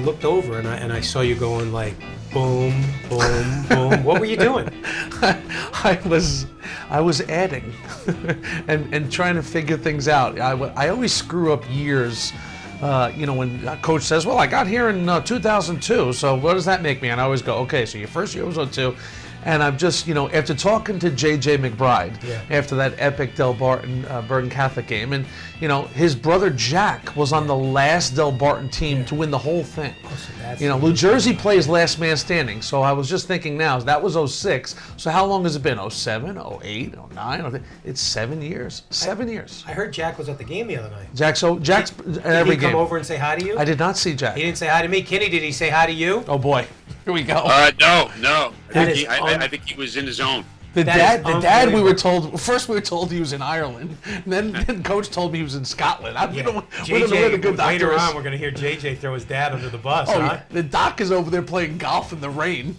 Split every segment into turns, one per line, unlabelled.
looked over and I saw you going like, boom, boom, boom. What were you doing?
I was adding and trying to figure things out. I always screw up years. When a coach says, well, I got here in 2002, so what does that make me? And I always go, okay, so your first year was 2002. And I'm just, after talking to J.J. McBride, after that epic Del Barton Bergen Catholic game, and, his brother Jack was on the last Del Barton team to win the whole thing.
Oh, so
New Jersey plays last man standing, so I was just thinking now, that was 06, so how long has it been? 07, 08, 09? It's 7 years. 7 years.
I heard Jack was at the game the other night.
Jack's at every game.
Did he come over and say hi to you?
I did not see Jack.
He didn't say hi to me. Kenny, did he say hi to you?
Oh, boy. Here we go.
No. I think he was in his zone.
The dad, we were told, first we were told he was in Ireland, and then Coach told me he was in Scotland. We don't know where the good doctor
later
is.
on, we're going to hear JJ throw his dad under the bus,
huh?
Yeah.
The doc is over there playing golf in the rain.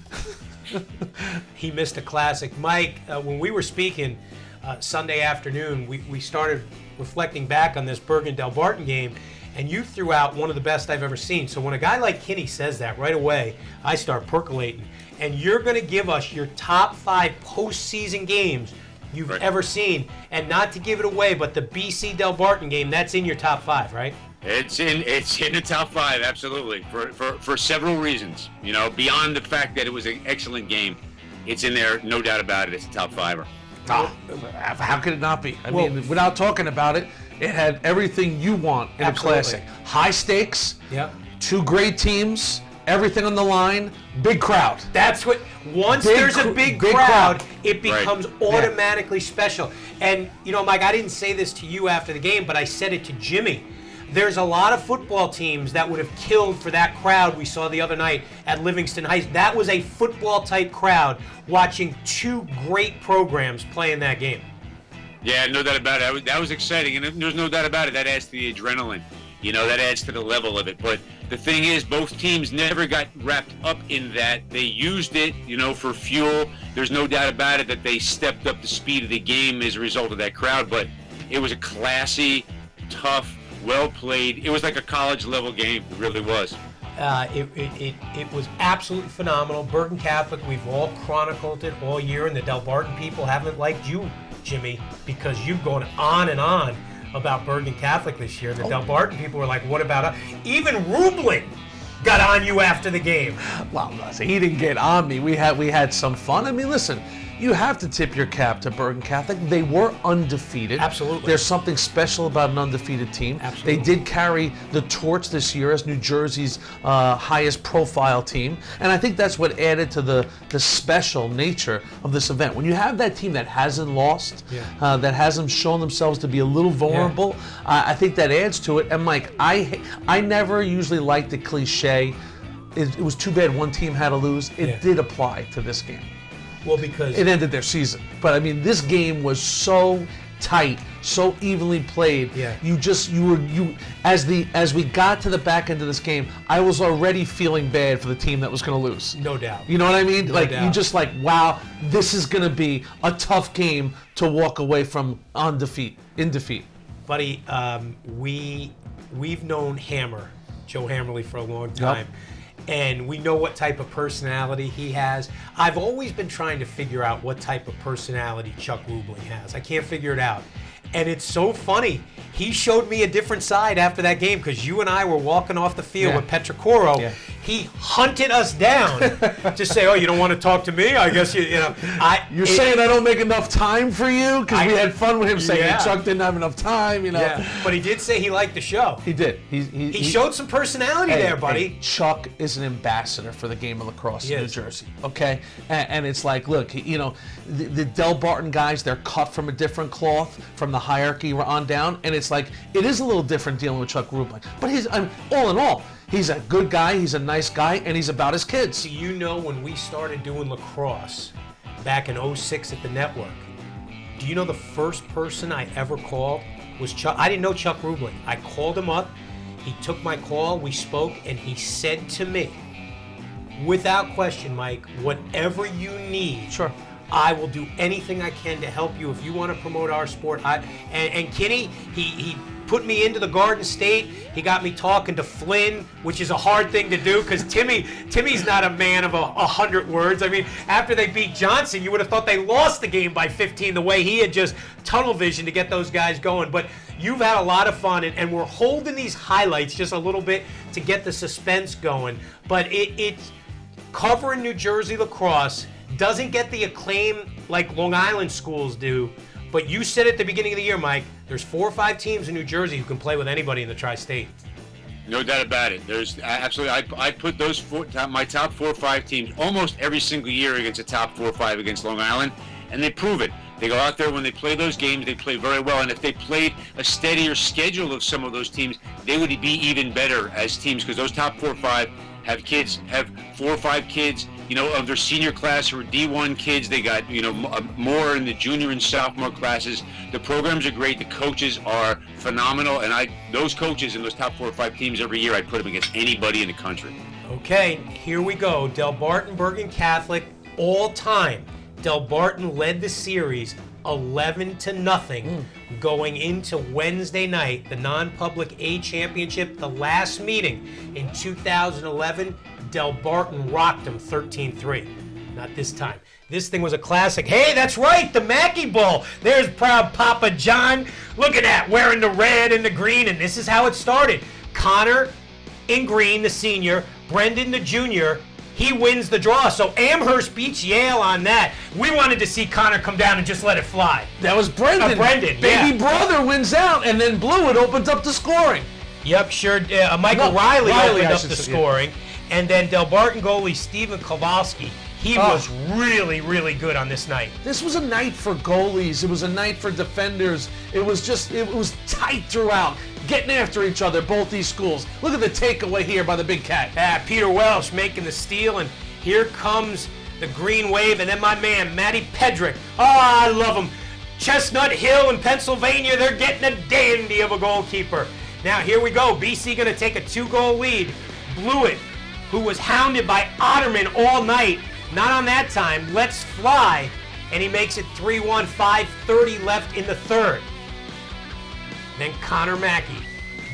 He missed a classic. Mike, when we were speaking Sunday afternoon, we started reflecting back on this Bergen-Del Barton game, and you threw out one of the best I've ever seen. So when a guy like Kinney says that, right away, I start percolating. And you're going to give us your top 5 postseason games you've ever seen. And not to give it away, but the BC Del Barton game, that's in your top 5, right?
It's in the top 5, absolutely, for several reasons. Beyond the fact that it was an excellent game, it's in there, no doubt about it. It's a top 5er.
How could it not be? I mean, without talking about it, it had everything you want in a classic. High stakes, 2 great teams, everything on the line, big crowd.
That's what, once there's a big crowd, it becomes automatically special. And, Mike, I didn't say this to you after the game, but I said it to Jimmy. There's a lot of football teams that would have killed for that crowd we saw the other night at Livingston Heights. That was a football-type crowd watching 2 great programs play in that game.
Yeah, no doubt about it. That was exciting, and there's no doubt about it. That adds to the adrenaline. That adds to the level of it. But the thing is, both teams never got wrapped up in that. They used it, for fuel. There's no doubt about it that they stepped up the speed of the game as a result of that crowd. But it was a classy, tough, well-played. It was like a college-level game. It really was.
It was absolutely phenomenal. Bergen Catholic, we've all chronicled it all year, and the Del Barton people haven't liked you, Jimmy, because you've gone on and on about Bergen Catholic this year. The Del Barton people were like, what about us? Even Rubling got on you after the game.
Well, he didn't get on me. We had some fun. I mean, listen, you have to tip your cap to Bergen Catholic. They were undefeated.
Absolutely.
There's something special about an undefeated team.
Absolutely.
They did carry the torch this year as New Jersey's highest profile team. And I think that's what added to the special nature of this event. When you have that team that hasn't lost, that hasn't shown themselves to be a little vulnerable, I think that adds to it. And Mike, I never usually like the cliche, it was too bad one team had to lose. It did apply to this game.
Well, because
it ended their season. But I mean, this game was so tight, so evenly played.
Yeah.
As we got to the back end of this game, I was already feeling bad for the team that was going to lose.
No doubt.
You know what I mean?
No doubt.
You just wow, this is going to be a tough game to walk away from in defeat.
Buddy, we've known Joe Hammerly, for a long time. Yep. And we know what type of personality he has. I've always been trying to figure out what type of personality Chuck Rubling has. I can't figure it out. And it's so funny. He showed me a different side after that game because you and I were walking off the field with Petrocoro. Yeah. He hunted us down to say, oh, you don't want to talk to me? I guess
You're saying I don't make enough time for you? Because we had fun with him saying Chuck didn't have enough time,
Yeah, but he did say he liked the show.
He did.
He showed some personality there, buddy.
Chuck is an ambassador for the game of lacrosse in New Jersey, okay? And it's like, look, the Del Barton guys, they're cut from a different cloth, from the hierarchy on down, and it's like, it is a little different dealing with Chuck Rubling. But all in all, he's a good guy, he's a nice guy, and he's about his kids.
Do you know when we started doing lacrosse back in 06 at the network, do you know the first person I ever called was Chuck? I didn't know Chuck Rubling. I called him up, he took my call, we spoke, and he said to me, without question, Mike, whatever you need,
sure,
I will do anything I can to help you if you want to promote our sport. And Kinney, he put me into the Garden State. He got me talking to Flynn, which is a hard thing to do because Timmy's not a man of 100 words. I mean, after they beat Johnson, you would have thought they lost the game by 15 the way he had just tunnel vision to get those guys going. But you've had a lot of fun, and we're holding these highlights just a little bit to get the suspense going. But it's covering New Jersey lacrosse doesn't get the acclaim like Long Island schools do. But you said at the beginning of the year, Mike, there's 4 or 5 teams in New Jersey who can play with anybody in the Tri-State.
No doubt about it. There's absolutely. I put those my top 4 or 5 teams almost every single year against the top 4 or 5 against Long Island, and they prove it. They go out there when they play those games, they play very well. And if they played a steadier schedule of some of those teams, they would be even better as teams because those top 4 or 5 have 4 or 5 kids, of their senior class who are D1 kids. They got, more in the junior and sophomore classes. The programs are great. The coaches are phenomenal. And those coaches in those top 4 or 5 teams every year, I'd put them against anybody in the country.
Okay, here we go. Delbarton Bergen Catholic, all time. Delbarton led the series 11-0 going into Wednesday night, the non-public A championship, the last meeting in 2011. Delbarton rocked them 13-3. Not this time. This thing was a classic. Hey, that's right, the Mackey Bowl. There's proud Papa John. Look at that, wearing the red and the green, and this is how it started. Connor in green, the senior, Brendan, the junior. He wins the draw, so Amherst beats Yale on that. We wanted to see Connor come down and just let it fly.
That was Brendan. Baby brother wins out, and then Blewett opens up the scoring.
Yep, sure. Michael Riley opened up the scoring. Yeah. And then Delbarton goalie Stephen Kowalski, he was really, really good on this night.
This was a night for goalies. It was a night for defenders. It was tight throughout. Getting after each other, both these schools. Look at the takeaway here by the big cat.
Peter Welsh making the steal, and here comes the green wave, and then my man, Matty Pedrick. Oh, I love him. Chestnut Hill in Pennsylvania, they're getting a dandy of a goalkeeper. Now, here we go. BC going to take a 2-goal lead. Blewett, who was hounded by Otterman all night, not on that time, lets fly, and he makes it 3-1, 5:30 left in the third. Then Connor Mackey.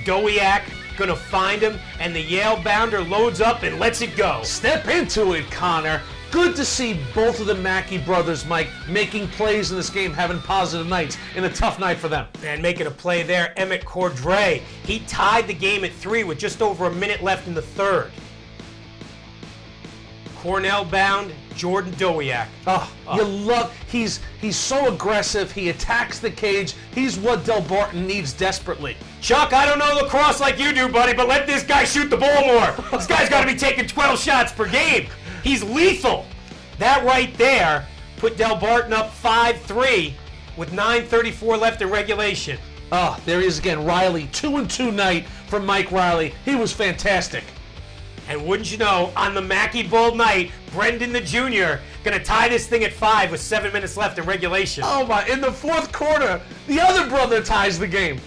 Dowiak gonna find him, and the Yale bounder loads up and lets it go.
Step into it, Connor. Good to see both of the Mackey brothers, Mike, making plays in this game, having positive nights in a tough night for them.
And making a play there, Emmett Cordray. He tied the game at 3 with just over a minute left in the third. Cornell bound, Jordan Dowiak.
You love, he's so aggressive, he attacks the cage, he's what Delbarton needs desperately.
Chuck, I don't know lacrosse like you do, buddy, but let this guy shoot the ball more. This guy's got to be taking 12 shots per game. He's lethal. That right there put Delbarton up 5-3 with 9:34 left in regulation.
There he is again, Riley, 2-2 night from Mike Riley. He was fantastic.
And wouldn't you know, on the Mackey Bowl night, Brendan the Jr. going to tie this thing at 5 with 7 minutes left in regulation.
Oh my, in the fourth quarter, the other brother ties the game.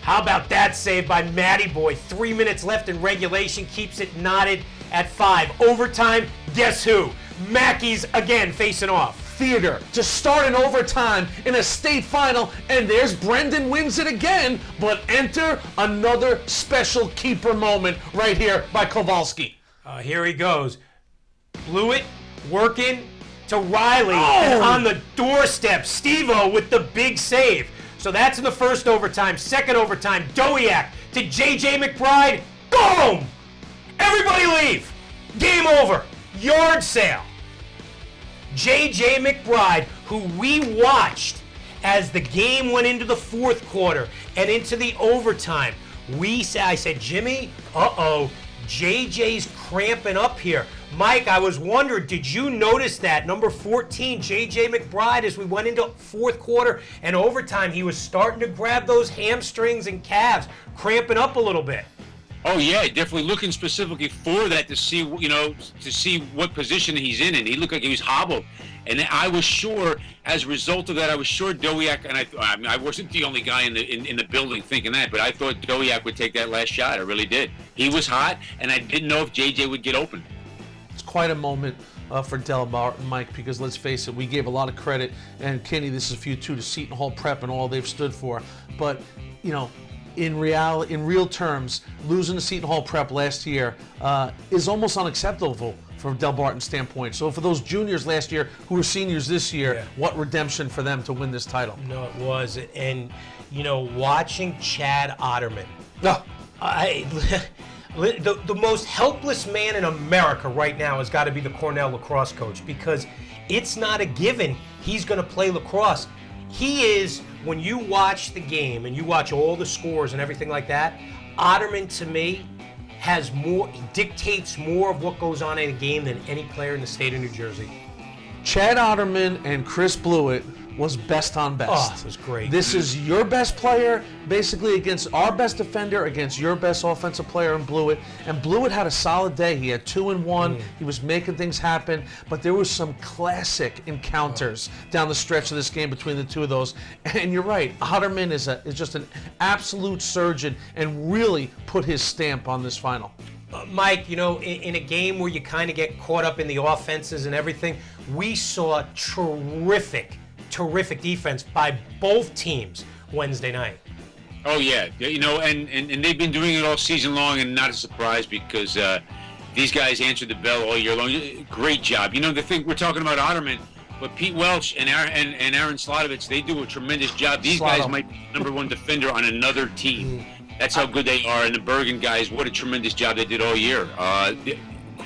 How about that save by Matty Boy? 3 minutes left in regulation, keeps it knotted at 5. Overtime, guess who? Mackey's again facing off.
Theater to start in overtime in a state final, and there's Brendan wins it again, but enter another special keeper moment right here by Kowalski.
Here he goes. Blewett working to Riley, and on the doorstep, Steve-O with the big save. So that's in the first overtime. Second overtime, Dowiak to J.J. McBride. Boom! Everybody leave. Game over. Yard sale. J.J. McBride, who we watched as the game went into the fourth quarter and into the overtime. I said, Jimmy, J.J.'s cramping up here. Mike, I was wondering, did you notice that? Number 14, J.J. McBride, as we went into fourth quarter and overtime, he was starting to grab those hamstrings and calves, cramping up a little bit.
Oh yeah, definitely looking specifically for that to see, to see what position he's in, and he looked like he was hobbled. And I was sure, as a result of that, I was sure Dowiak, and I wasn't the only guy in the building thinking that, but I thought Dowiak would take that last shot. I really did. He was hot, and I didn't know if JJ would get open.
It's quite a moment for Del Barton, Mike, because let's face it, we gave a lot of credit, and Kinney, this is for you too, to Seton Hall Prep and all they've stood for. But, you know, in real terms, losing to Seton Hall Prep last year is almost unacceptable from Del Barton's standpoint. So for those juniors last year who are seniors this year, what redemption for them to win this title.
No, it was. And, you know, watching Chad Otterman, the most helpless man in America right now has got to be the Cornell lacrosse coach, because it's not a given he's going to play lacrosse. He is, when you watch the game and you watch all the scores and everything like that, Otterman, to me, has more, dictates more of what goes on in a game than any player in the state of New Jersey.
Chad Otterman and Chris Blewett was best on best.
Oh, it was great.
This is your best player, basically against our best defender, against your best offensive player in Blewett. And Blewett had a solid day. He had 2 and 1. He was making things happen. But there was some classic encounters down the stretch of this game between the two of those. And you're right, Otterman is just an absolute surgeon and really put his stamp on this final.
Mike, you know, in a game where you kind of get caught up in the offenses and everything, we saw terrific defense by both teams Wednesday night.
Oh yeah, you know, and they've been doing it all season long, and not a surprise because these guys answered the bell all year long. Great job. You know, the thing we're talking about Otterman, but Pete Welch and Aaron Slotovitz, they do a tremendous job. These guys might be #1 defender on another team. That's how good they are. And the Bergen guys, what a tremendous job they did all year.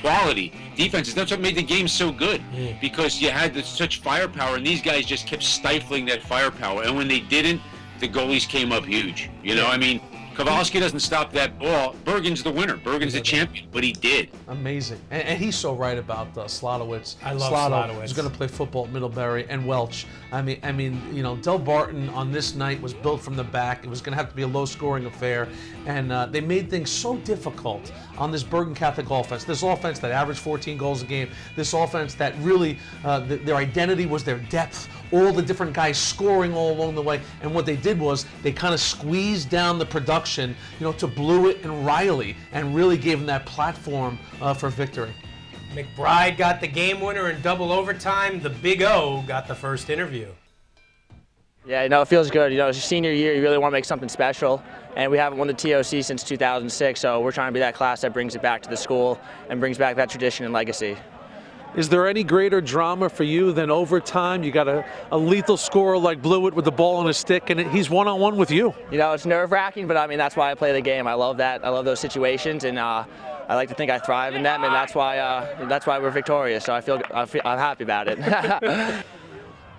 Quality defenses. That's what made the game so good, because you had such firepower, and these guys just kept stifling that firepower. And when they didn't, the goalies came up huge. You know, I mean, Kowalski doesn't stop that ball. Bergen's the winner. Bergen's the champion, but he did.
Amazing. And he's so right about Slotowitz.
I love Slotowitz.
He's going to play football at Middlebury, and Welch. I mean, you know, Del Barton on this night was built from the back. It was going to have to be a low-scoring affair, and they made things so difficult on this Bergen Catholic offense. This offense that averaged 14 goals a game. This offense that really, their identity was their depth. All the different guys scoring all along the way. And what they did was they kind of squeezed down the production, you know, to Blewett and Riley, and really gave them that platform for victory.
McBride got the game winner in double overtime. The Big O got the first interview.
Yeah, you know, it feels good. You know, it's your senior year, you really want to make something special. And we haven't won the TOC since 2006, so we're trying to be that class that brings it back to the school and brings back that tradition and legacy.
Is there any greater drama for you than overtime? You got a lethal scorer like Blewett with the ball on his stick, and he's one-on-one with you.
You know, it's nerve-wracking, but I mean, that's why I play the game. I love that. I love those situations, and I like to think I thrive in them, and that's why we're victorious. So I'm happy about it.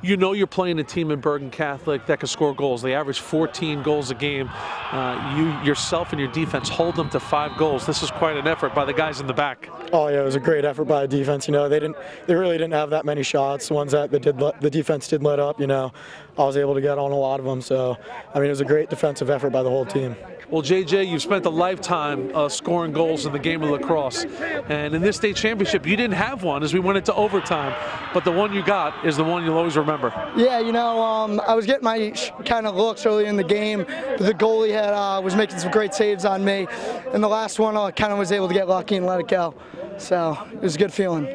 You know you're playing a team in Bergen Catholic that can score goals. They average 14 goals a game. You yourself and your defense hold them to 5 goals. This is quite an effort by the guys in the back.
Oh yeah, it was a great effort by the defense. You know, they really didn't have that many shots. The ones that the defense did let up, you know, I was able to get on a lot of them. So, I mean, it was a great defensive effort by the whole team.
Well, JJ, you've spent a lifetime scoring goals in the game of lacrosse. And in this state championship, you didn't have one as we went into overtime. But the one you got is the one you'll always remember.
Yeah, you know, I was getting my kind of looks early in the game. The goalie was making some great saves on me. And the last one, I kind of was able to get lucky and let it go. So it was a good feeling.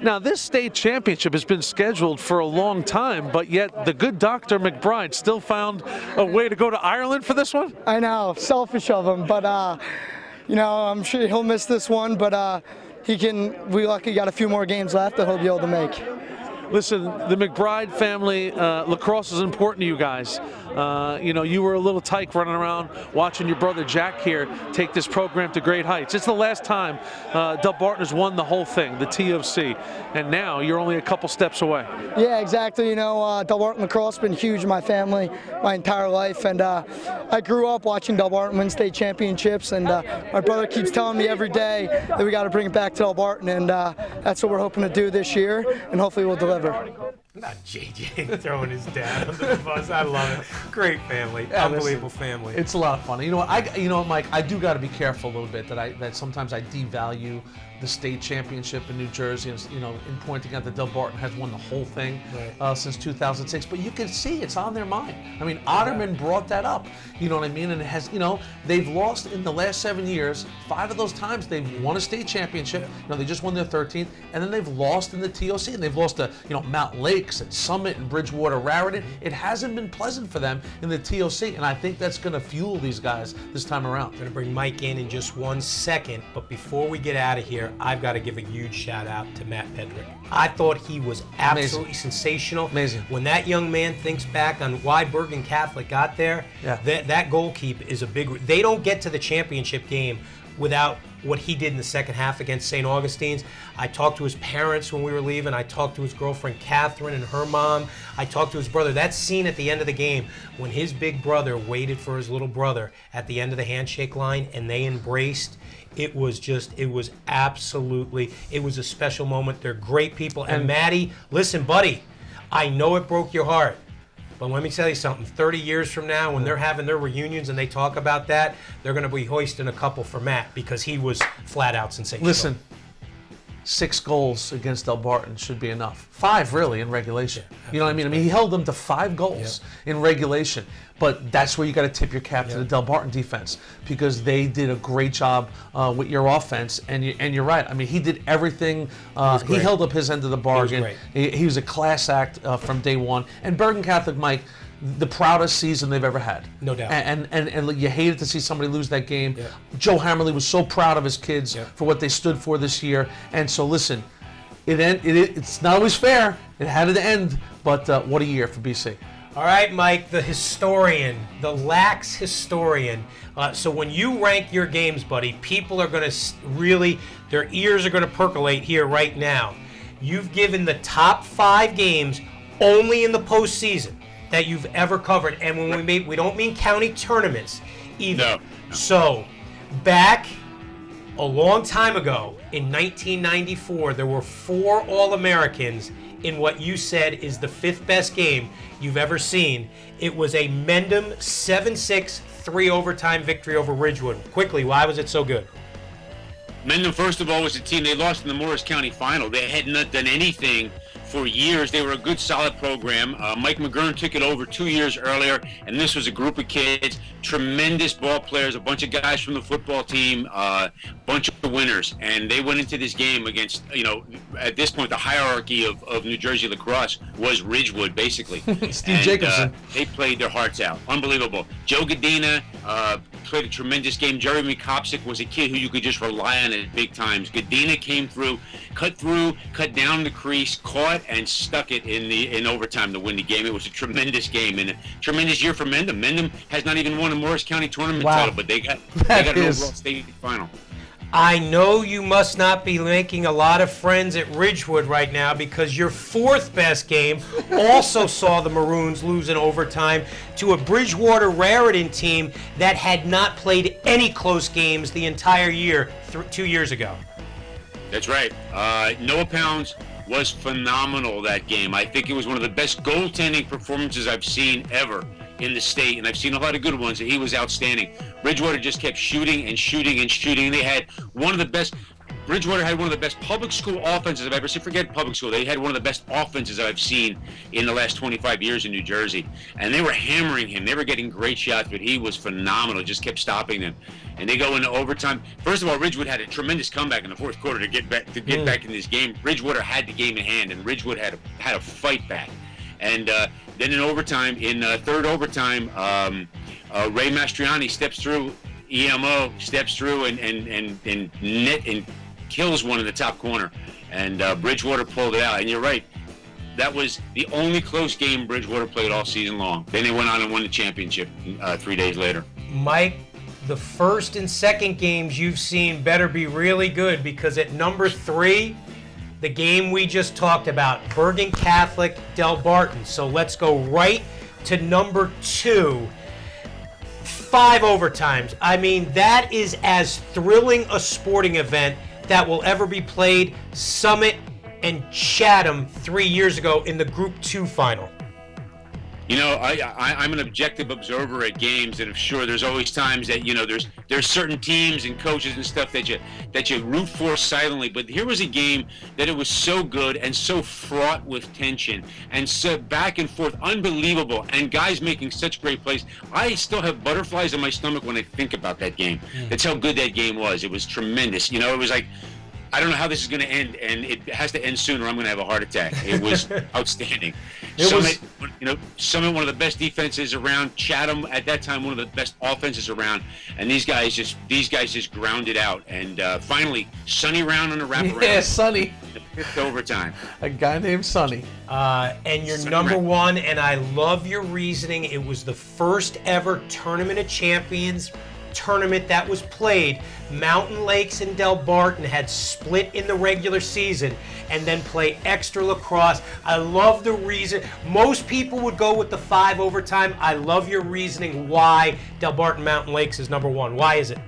Now, this state championship has been scheduled for a long time, but yet the good Dr. McBride still found a way to go to Ireland for this one?
I know, selfish of him, but, you know, I'm sure he'll miss this one, but we lucky got a few more games left that he'll be able to make.
Listen, the McBride family, lacrosse is important to you guys. You know, you were a little tyke running around watching your brother Jack here take this program to great heights. It's the last time Del Barton has won the whole thing, the TOC, and now you're only a couple steps away.
Yeah, exactly. You know, Del Barton lacrosse has been huge in my family my entire life, and I grew up watching Del Barton win state championships, and my brother keeps telling me every day that we got to bring it back to Del Barton, and that's what we're hoping to do this year, and hopefully we'll deliver.
Not JJ throwing his dad under the bus. I love it. Great family, yeah, unbelievable family.
It's a lot of fun. You know what, Mike? I do got to be careful a little bit that sometimes I devalue the state championship in New Jersey, and, you know, in pointing out that Del Barton has won the whole thing since 2006. But you can see it's on their mind. I mean, Otterman brought that up. You know what I mean? And it has, you know, they've lost in the last 7 years. 5 of those times they've won a state championship. You know, they just won their 13th, and then they've lost in the TOC, and they've lost to, you know, Mountain Lakes and Summit and Bridgewater, Raritan. It hasn't been pleasant for them in the TOC, and I think that's going to fuel these guys this time around.
I'm going to bring Mike in just 1 second, but before we get out of here, I've got to give a huge shout out to Matt Pedrick. I thought he was absolutely sensational.
Amazing.
When that young man thinks back on why Bergen Catholic got there, that goalkeeper is a big. They don't get to the championship game without what he did in the second half against St. Augustine's. I talked to his parents when we were leaving. I talked to his girlfriend Catherine and her mom. I talked to his brother. That scene at the end of the game when his big brother waited for his little brother at the end of the handshake line and they embraced, it was absolutely, it was a special moment. They're great people. And Maddie, listen, buddy, I know it broke your heart. But let me tell you something, 30 years from now, when they're having their reunions and they talk about that, they're going to be hoisting a couple for Matt because he was flat out sensational.
Listen, 6 goals against Del Barton should be enough. 5, really, in regulation. You know what I mean? I mean, he held them to 5 goals in regulation. But that's where you got to tip your cap to the Del Barton defense because they did a great job with your offense. And you're right. I mean, he did everything. He held up his end of the bargain. He was a class act from day one. And Bergen Catholic, Mike, the proudest season they've ever had.
No doubt.
And you hated to see somebody lose that game. Joe Hammerly was so proud of his kids for what they stood for this year. And so, listen, it's not always fair. It had to end. But what a year for BC.
All right, Mike, the historian, the lax historian. So when you rank your games, buddy, people are going to really, their ears are going to percolate here right now. You've given the top 5 games only in the postseason that you've ever covered. And when we don't mean county tournaments either. No. So back a long time ago in 1994, there were 4 All-Americans in what you said is the 5th best game you've ever seen. It was a Mendham 7-6 3-overtime victory over Ridgewood. Quickly, why was it so good?
Mendham, first of all, was a team, they lost in the Morris County final. They had not done anything for years. They were a good, solid program. Mike McGurn took it over 2 years earlier, and this was a group of kids, tremendous ball players, a bunch of guys from the football team, bunch of winners. And they went into this game against, you know, at this point, the hierarchy of New Jersey lacrosse was Ridgewood, basically.
Steve Jacobson.
They played their hearts out. Unbelievable. Joe Gadina played a tremendous game. Jeremy Kopsick was a kid who you could just rely on at big times. Gadina came through, cut down the crease, caught, and stuck it in overtime to win the game. It was a tremendous game and a tremendous year for Mendham. Mendham has not even won a Morris County tournament title, but they got an overall state final.
I know you must not be making a lot of friends at Ridgewood right now because your 4th best game also saw the Maroons lose in overtime to a Bridgewater Raritan team that had not played any close games the entire year 2 years ago.
That's right. Noah Pounds was phenomenal that game. I think it was one of the best goaltending performances I've seen ever in the state, and I've seen a lot of good ones, and he was outstanding. Bridgewater just kept shooting and shooting and shooting, and they had one of the best. Bridgewater had one of the best public school offenses I've ever seen. Forget public school. They had one of the best offenses I've seen in the last 25 years in New Jersey. And they were hammering him. They were getting great shots, but he was phenomenal. Just kept stopping them. And they go into overtime. First of all, Ridgewood had a tremendous comeback in the 4th quarter to get back in this game. Bridgewater had the game in hand, and Ridgewood had a fight back. And then in overtime, in 3rd overtime, Ray Mastriani steps through. EMO steps through and kills one in the top corner, and Bridgewater pulled it out. And you're right, that was the only close game Bridgewater played all season long. Then they went on and won the championship 3 days later.
Mike, the 1st and 2nd games you've seen better be really good because at number 3, the game we just talked about, Bergen Catholic, Del Barton. So let's go right to number 2. 5 overtimes. I mean, that is as thrilling a sporting event that will ever be played. Summit and Chatham 3 years ago in the Group 2 final.
You know, I'm an objective observer at games, and I'm sure there's always times that, you know, there's certain teams and coaches and stuff that you root for silently. But here was a game that it was so good and so fraught with tension and so back and forth, unbelievable, and guys making such great plays. I still have butterflies in my stomach when I think about that game. That's how good that game was. It was tremendous. You know, it was like, I don't know how this is going to end, and it has to end soon or I'm going to have a heart attack. It was outstanding. Summit, Summit, one of the best defenses around. Chatham, at that time, one of the best offenses around. And these guys just ground it out. And finally, Sonny Round on the wraparound.
Yeah, Sonny.
The fifth overtime.
A guy named Sonny.
And you're number one, and I love your reasoning. It was the first ever Tournament of Champions tournament that was played. Mountain Lakes and Del Barton had split in the regular season and then play extra lacrosse. I love the reason. Most people would go with the 5 overtime. I love your reasoning why Del Barton Mountain Lakes is number one. Why is it?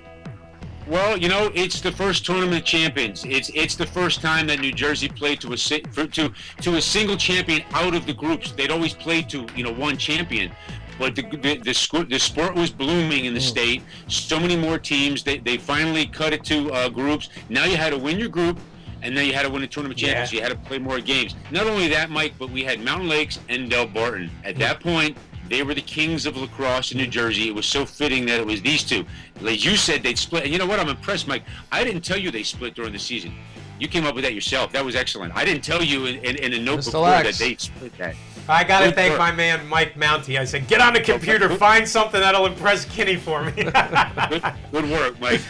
Well, you know, it's the first Tournament of Champions. It's the first time that New Jersey played to a single champion out of the groups. They'd always played to, you know, one champion. But the sport was blooming in the state. So many more teams. They finally cut it to groups. Now you had to win your group, and then you had to win the Tournament of Champions. You had to play more games. Not only that, Mike, but we had Mountain Lakes and Del Barton. At that point, they were the kings of lacrosse in New Jersey. It was so fitting that it was these two. Like you said, they'd split. And you know what? I'm impressed, Mike. I didn't tell you they split during the season. You came up with that yourself. That was excellent. I didn't tell you in a note before that they split that.
I got to thank my man, Mike Mounty. I said, get on the computer, find something that'll impress Kinney for me.
Good work, Mike.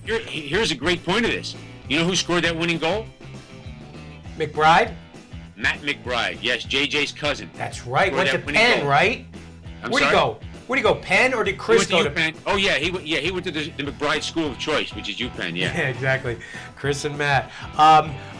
Here's a great point of this. You know who scored that winning goal?
McBride?
Matt McBride. Yes, JJ's cousin.
That's right. Went to Penn, right? Where'd he go? Where'd he go, Penn, or did Chris go to
Penn? Oh, yeah, he went to the McBride School of Choice, which is UPenn, yeah.
Yeah, exactly. Chris and Matt.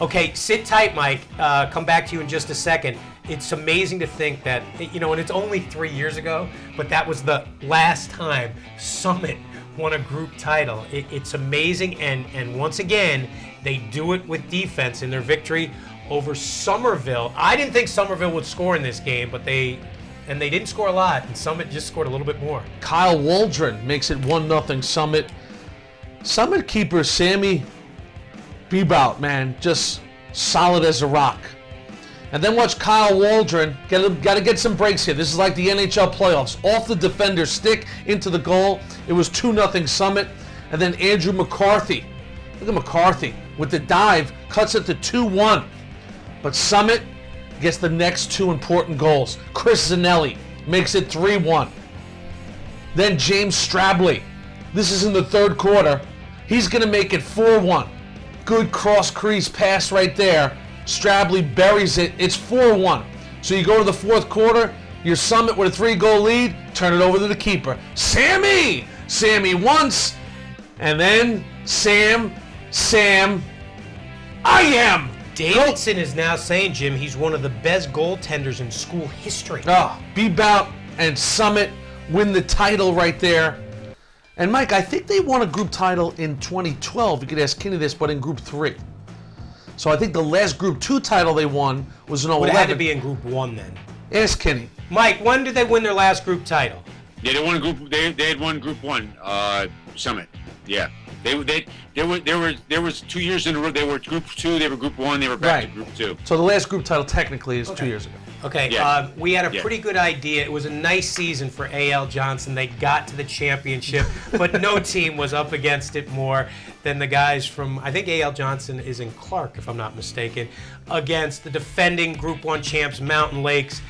Okay, sit tight, Mike. Come back to you in just a second. It's amazing to think that, you know, and it's only 3 years ago, but that was the last time Summit won a group title. It's amazing, and once again, they do it with defense in their victory over Somerville. I didn't think Somerville would score in this game, but they didn't score a lot, and Summit just scored a little bit more.
Kyle Waldron makes it 1-0 Summit. Summit keeper Sammy Bebout, man, just solid as a rock. And then watch Kyle Waldron, got to get some breaks here. This is like the NHL playoffs. Off the defender's stick into the goal. It was 2-0 Summit. And then Andrew McCarthy. Look at McCarthy with the dive, cuts it to 2-1. But Summit gets the next two important goals. Chris Zanelli makes it 3-1. Then James Strabley. This is in the third quarter. He's going to make it 4-1. Good cross crease pass right there. Strabley buries it. It's 4-1. So you go to the fourth quarter, your Summit with a 3-goal lead, turn it over to the keeper. Sammy! Sammy once, and then Sam, I am!
Davidson is now saying, Jim, he's one of the best goaltenders in school history.
Bebout and Summit win the title right there. And Mike, I think they won a group title in 2012. You could ask Kinney this, but in Group 3. So I think the last Group 2 title they won was in 2011.
It had to be in Group 1 then.
Ask Kinney.
Mike, when did they win their last group title?
Yeah, they won a group. They had won Group 1, Summit. Yeah, there was 2 years in a row. They were Group 2. They were Group 1. They were back to Group 2.
So the last group title technically is 2 years ago.
Okay, we had a pretty good idea. It was a nice season for A.L. Johnson. They got to the championship, but no team was up against it more than the guys from, I think A.L. Johnson is in Clark, if I'm not mistaken, against the defending Group 1 champs, Mountain Lakes,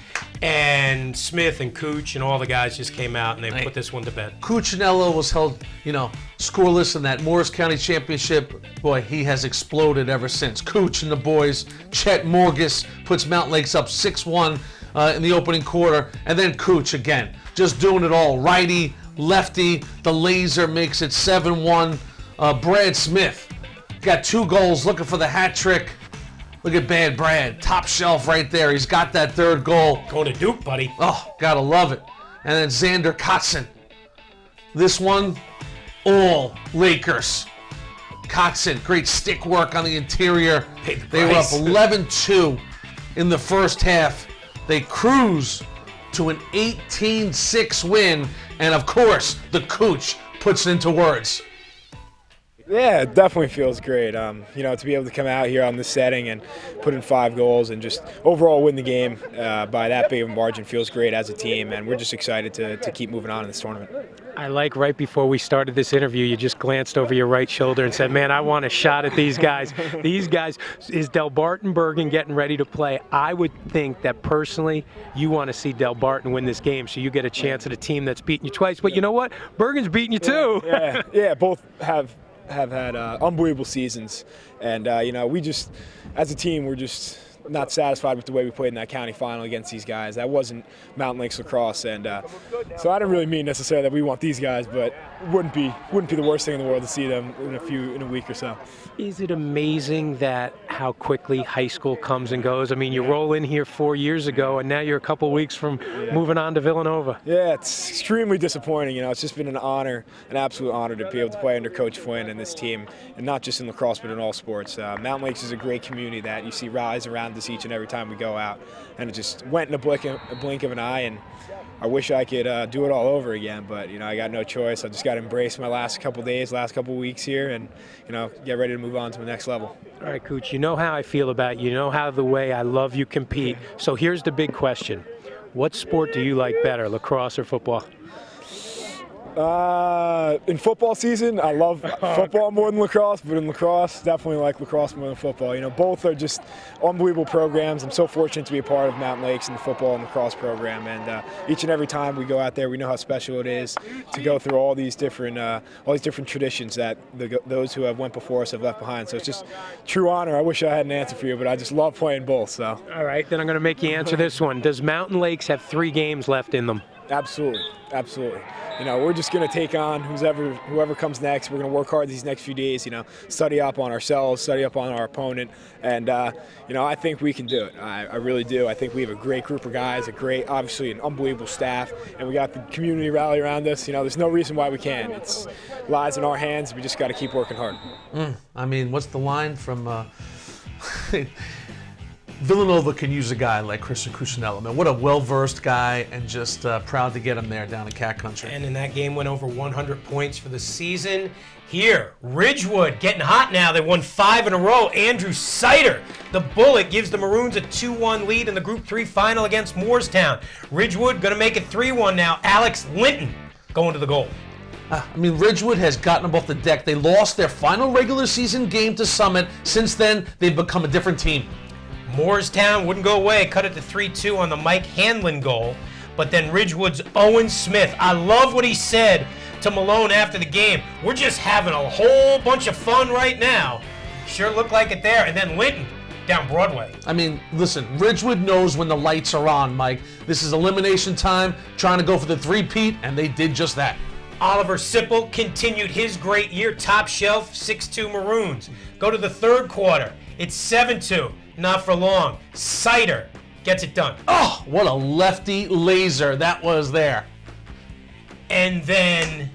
and Smith and Cooch and all the guys just came out and they put this one to bed.
Cuccinello was held, scoreless in that Morris County Championship. Boy, he has exploded ever since. Cooch and the boys. Chet Morgus puts Mountain Lakes up 6-1 in the opening quarter. And then Cooch again, just doing it all. Righty, lefty, the laser makes it 7-1. Brad Smith got 2 goals, looking for the hat trick. Look at Bad Brad, top shelf right there. He's got that 3rd goal.
Going to Duke, buddy.
Oh, gotta love it. And then Xander Kotzen. This one, all Lakers. Kotzen, great stick work on the interior. They were up 11-2 in the first half. They cruise to an 18-6 win, and of course, the coach puts it into words.
Yeah, it definitely feels great. You know, to be able to come out here on this setting and put in 5 goals and just overall win the game by that big of a margin feels great as a team, and we're just excited to keep moving on in this tournament.
I like right before we started this interview, you just glanced over your right shoulder and said, man, I want a shot at these guys. These guys, is Delbarton Bergen getting ready to play? I would think that personally you want to see Delbarton win this game so you get a chance at a team that's beaten you twice. But you know what? Bergen's beaten you too.
Yeah, both have had unbelievable seasons, and you know, we just, as a team, we're just not satisfied with the way we played in that county final against these guys. That wasn't Mountain Lakes Lacrosse, and so I didn't really mean necessarily that we want these guys, but it wouldn't be the worst thing in the world to see them in a week or so.
Is it amazing that how quickly high school comes and goes? I mean, you roll in here 4 years ago, and now you're a couple weeks from moving on to Villanova.
Yeah, it's extremely disappointing. You know, it's just been an honor, an absolute honor to be able to play under Coach Flynn and this team, and not just in lacrosse, but in all sports. Mountain Lakes is a great community that you see rise around us each and every time we go out, and it just went in a blink of an eye, and I wish I could do it all over again, but you know, I got no choice. I just got to embrace my last couple days, last couple weeks here, and you know, get ready to move on to the next level.
All right, Coach, you know how I feel about you. You know how the way I love you compete. So here's the big question. What sport do you like better, lacrosse or football?
In football season, I love football more than lacrosse, but in lacrosse, definitely like lacrosse more than football. You know, both are just unbelievable programs. I'm so fortunate to be a part of Mountain Lakes and the football and lacrosse program, and each and every time we go out there, we know how special it is to go through all these different traditions that those who have went before us have left behind. So it's just true honor. I wish I had an answer for you, but I just love playing both. So. All
right, then I'm going to make you answer this one. Does Mountain Lakes have 3 games left in them?
Absolutely, absolutely. You know, we're just going to take on whoever comes next. We're going to work hard these next few days, you know, study up on ourselves, study up on our opponent, and, you know, I think we can do it. I really do. I think we have a great group of guys, obviously an unbelievable staff, and we got the community rally around us. You know, there's no reason why we can't. It lies in our hands. We just got to keep working hard.
I mean, what's the line from Villanova can use a guy like Christian Cuccinello. Man, what a well-versed guy, and just proud to get him there down in Cat Country.
And in that game went over 100 points for the season. Here, Ridgewood getting hot now. They won 5 in a row. Andrew Sider, the Bullet, gives the Maroons a 2-1 lead in the Group 3 final against Moorestown. Ridgewood going to make it 3-1 now. Alex Linton going to the goal.
I mean, Ridgewood has gotten them off the deck. They lost their final regular season game to Summit. Since then, they've become a different team.
Moorestown wouldn't go away, cut it to 3-2 on the Mike Hanlon goal. But then Ridgewood's Owen Smith. I love what he said to Malone after the game. We're just having a whole bunch of fun right now. Sure looked like it there. And then Linton down Broadway.
I mean, listen, Ridgewood knows when the lights are on, Mike. This is elimination time, trying to go for the three-peat, and they did just that.
Oliver Sipple continued his great year, top shelf, 6-2 Maroons. Go to the third quarter. It's 7-2. Not for long. Sider gets it done.
Oh, what a lefty laser that was there.
And then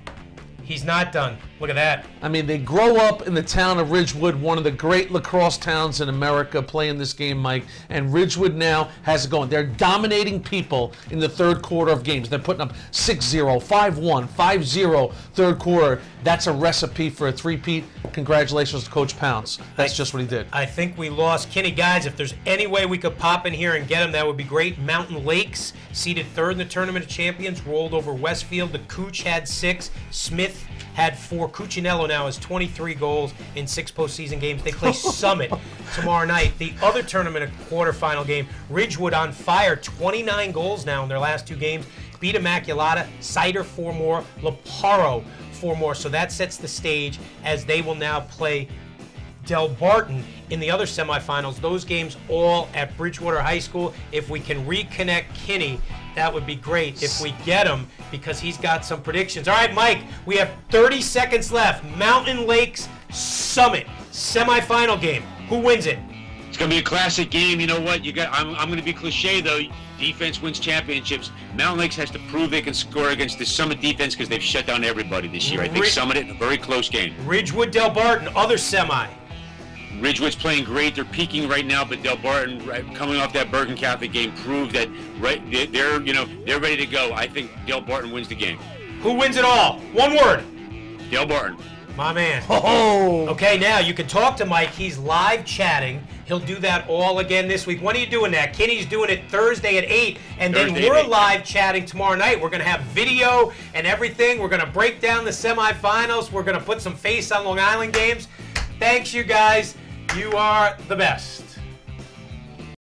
he's not done. Look at that.
I mean, they grow up in the town of Ridgewood, one of the great lacrosse towns in America, playing this game, Mike. And Ridgewood now has it going. They're dominating people in the third quarter of games. They're putting up 6-0, 5-1, 5-0 third quarter. That's a recipe for a three-peat. Congratulations to Coach Pounce. That's just what he did.
I think we lost Kinney. Guys, if there's any way we could pop in here and get him, that would be great. Mountain Lakes, seeded third in the Tournament of Champions, rolled over Westfield. The Cooch had 6. Smith had 4. Cuccinello now has 23 goals in 6 postseason games. They play Summit tomorrow night. The other tournament quarterfinal game, Ridgewood on fire, 29 goals now in their last 2 games. Beat Immaculata, Sider 4 more, Leparo 4 more. So that sets the stage as they will now play Delbarton in the other semifinals. Those games all at Bridgewater High School. If we can reconnect Kinney, that would be great if we get him, because he's got some predictions. All right, Mike, we have 30 seconds left. Mountain Lakes Summit semifinal game. Who wins it?
It's going to be a classic game. You know what? I'm going to be cliche, though. Defense wins championships. Mountain Lakes has to prove they can score against the Summit defense because they've shut down everybody this year. I think Summit in a very close game.
Ridgewood Delbarton, other semi.
Ridgewood's playing great. They're peaking right now, but Del Barton, coming off that Bergen Catholic game, proved that they're ready to go. I think Del Barton wins the game.
Who wins it all? One word.
Del Barton.
My man.
Oh.
Okay, now you can talk to Mike. He's live chatting. He'll do that all again this week. When are you doing that? Kenny's doing it Thursday at 8, and then we're live chatting tomorrow night. We're going to have video and everything. We're going to break down the semifinals. We're going to put some face on Long Island games. Thanks, you guys. You are the best.